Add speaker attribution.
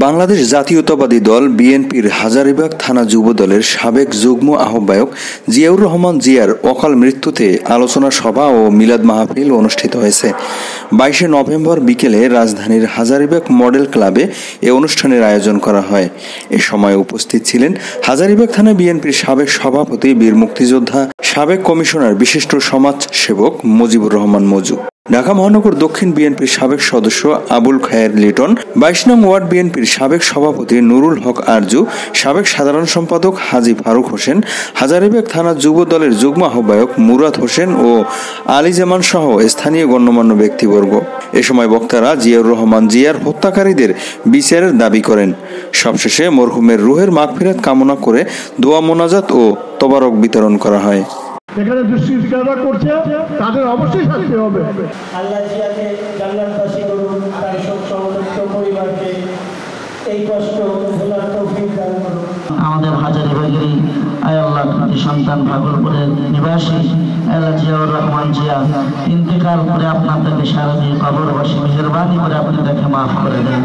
Speaker 1: বাংলাদেশ জাতীয়তাবাদী দল বিএনপির হাজারীবাগ থানা যুবদলের সাবেক যুগ্ম আহ্বায়ক জিয়াউর রহমান জিয়ার অকাল মৃত্যুতে আলোচনা সভা ও মিলাদ মাহফিল অনুষ্ঠিত হয়েছে। 22 নভেম্বর বিকেলে রাজধানীর হাজারীবাগ মডেল ক্লাবে এ অনুষ্ঠানের আয়োজন করা হয়। এ সময় উপস্থিত ছিলেন হাজারীবাগ থানা বিএনপির সাবেক সভাপতি, বীর মুক্তিযোদ্ধা, সাবেক কমিশনার, বিশিষ্ট সমাজ সেবক মুজিবুর রহমান মজু, ঢাকা মহানগর দক্ষিণ বিএনপির সাবেক সদস্য আবুল খায়ের লিটন, 22 নং ওয়ার্ড বিএনপির সাবেক সভাপতি নুরুল হক আরজু, সাবেক সাধারণ সম্পাদক হাজী ফারুক হোসেন, হাজারীবাগ থানা যুব দলের যুগ্ম আহ্বায়ক মুরাদ হোসেন ও আলী জামান সহ স্থানীয় গণ্যমান্য ব্যক্তিবর্গ। এ সময় বক্তারা জিয়াউর রহমান জিয়ার হত্যাকারীদের বিচারের দাবি করেন। সবশেষে মরহুমের রুহের মাগফিরাত কামনা করে দোয়া মোনাজাত ও তবারক বিতরণ করা হয়।
Speaker 2: এখানে দুষ্কৃতিকারীরা করছে, তাদের অবশ্যই শাস্তি হবে।
Speaker 3: আল্লাহ জিয়াকে জান্নাতবাসী করুন, তার শোক সমবেত পরিবারকে এই কষ্ট ভোলার তৌফিক দান করুন।
Speaker 4: আমাদের হাজারীবাগেরই আয় আল্লাহ কৃতি সন্তান ভাগলপুরের নিবাসী আল্লাহ জিয়াউর রহমান জিয়া ইন্তেকাল করে আপনাদেরকে সারা দিয়ে কবরবাসী মেহেরবানি করে আপনি তাকে মাফ করে দেন।